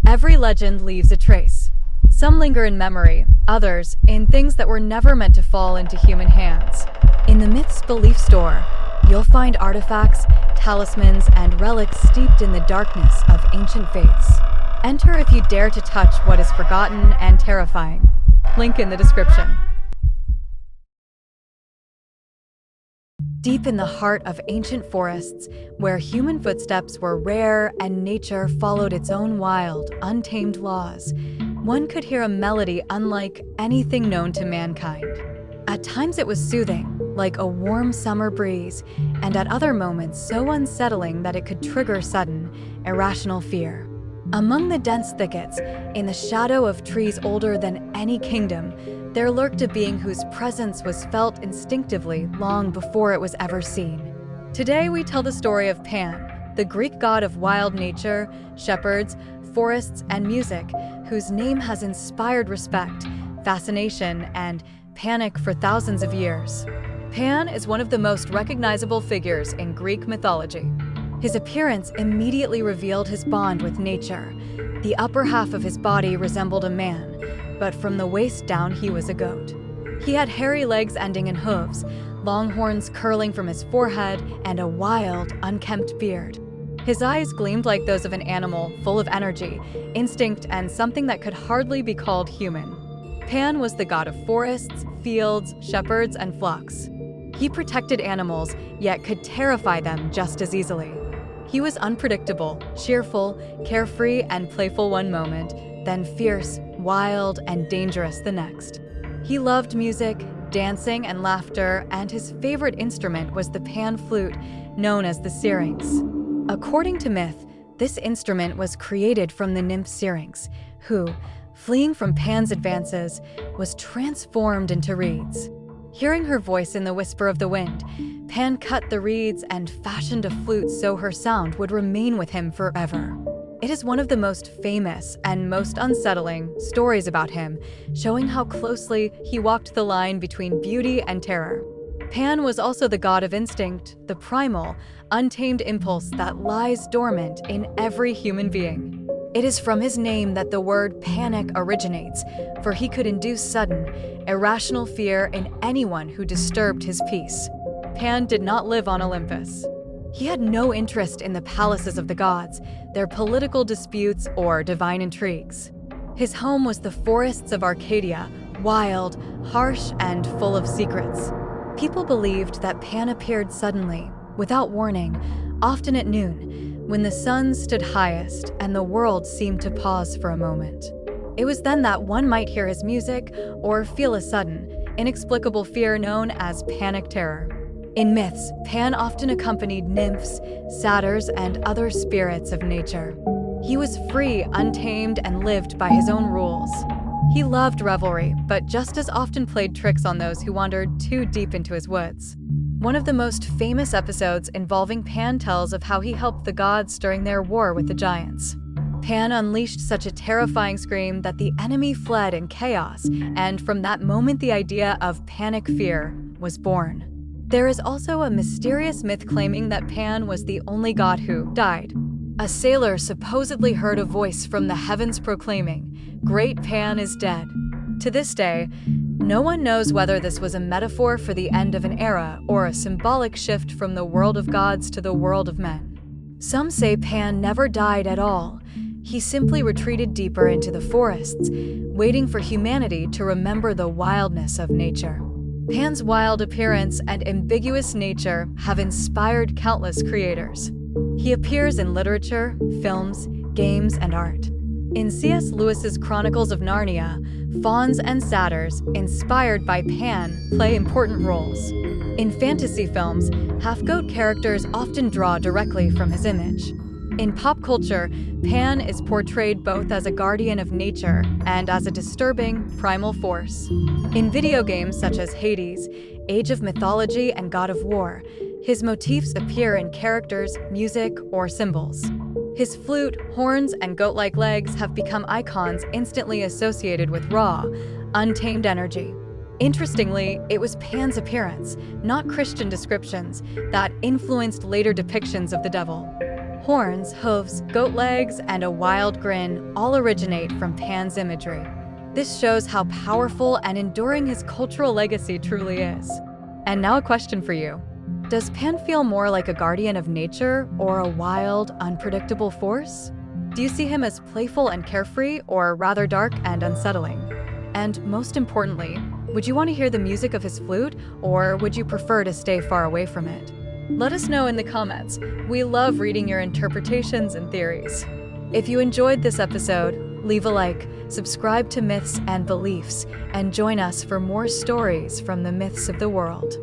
Every legend leaves a trace. Some linger in memory, others in things that were never meant to fall into human hands. In the Myths Belief Store, you'll find artifacts, talismans, and relics steeped in the darkness of ancient faiths. Enter if you dare to touch what is forgotten and terrifying. Link in the description. Deep in the heart of ancient forests, where human footsteps were rare and nature followed its own wild, untamed laws, one could hear a melody unlike anything known to mankind. At times it was soothing, like a warm summer breeze, and at other moments so unsettling that it could trigger sudden, irrational fear. Among the dense thickets, in the shadow of trees older than any kingdom, there lurked a being whose presence was felt instinctively long before it was ever seen. Today we tell the story of Pan, the Greek god of wild nature, shepherds, forests, and music, whose name has inspired respect, fascination, and panic for thousands of years. Pan is one of the most recognizable figures in Greek mythology. His appearance immediately revealed his bond with nature. The upper half of his body resembled a man, but from the waist down he was a goat. He had hairy legs ending in hooves, long horns curling from his forehead, and a wild, unkempt beard. His eyes gleamed like those of an animal, full of energy, instinct, and something that could hardly be called human. Pan was the god of forests, fields, shepherds, and flocks. He protected animals, yet could terrify them just as easily. He was unpredictable, cheerful, carefree, and playful one moment, then fierce, wild, and dangerous the next. He loved music, dancing, and laughter, and his favorite instrument was the pan flute, known as the syrinx. According to myth, this instrument was created from the nymph syrinx, who, fleeing from Pan's advances, was transformed into reeds. Hearing her voice in the whisper of the wind, Pan cut the reeds and fashioned a flute so her sound would remain with him forever. It is one of the most famous and most unsettling stories about him, showing how closely he walked the line between beauty and terror. Pan was also the god of instinct, the primal, untamed impulse that lies dormant in every human being. It is from his name that the word panic originates, for he could induce sudden, irrational fear in anyone who disturbed his peace. Pan did not live on Olympus. He had no interest in the palaces of the gods, their political disputes, or divine intrigues. His home was the forests of Arcadia, wild, harsh, and full of secrets. People believed that Pan appeared suddenly, without warning, often at noon, when the sun stood highest and the world seemed to pause for a moment. It was then that one might hear his music or feel a sudden, inexplicable fear known as panic terror. In myths, Pan often accompanied nymphs, satyrs, and other spirits of nature. He was free, untamed, and lived by his own rules. He loved revelry, but just as often played tricks on those who wandered too deep into his woods. One of the most famous episodes involving Pan tells of how he helped the gods during their war with the giants. Pan unleashed such a terrifying scream that the enemy fled in chaos, and from that moment the idea of panic fear was born. There is also a mysterious myth claiming that Pan was the only god who died. A sailor supposedly heard a voice from the heavens proclaiming, "Great Pan is dead." To this day, no one knows whether this was a metaphor for the end of an era or a symbolic shift from the world of gods to the world of men. Some say Pan never died at all. He simply retreated deeper into the forests, waiting for humanity to remember the wildness of nature. Pan's wild appearance and ambiguous nature have inspired countless creators. He appears in literature, films, games, and art. In C.S. Lewis's Chronicles of Narnia, fauns and satyrs, inspired by Pan, play important roles. In fantasy films, half-goat characters often draw directly from his image. In pop culture, Pan is portrayed both as a guardian of nature and as a disturbing, primal force. In video games such as Hades, Age of Mythology, and God of War, his motifs appear in characters, music, or symbols. His flute, horns, and goat-like legs have become icons instantly associated with raw, untamed energy. Interestingly, it was Pan's appearance, not Christian descriptions, that influenced later depictions of the devil. Horns, hooves, goat legs, and a wild grin all originate from Pan's imagery. This shows how powerful and enduring his cultural legacy truly is. And now a question for you. Does Pan feel more like a guardian of nature or a wild, unpredictable force? Do you see him as playful and carefree, or rather dark and unsettling? And most importantly, would you want to hear the music of his flute, or would you prefer to stay far away from it? Let us know in the comments. We love reading your interpretations and theories. If you enjoyed this episode, leave a like, subscribe to Myths and Beliefs, and join us for more stories from the myths of the world.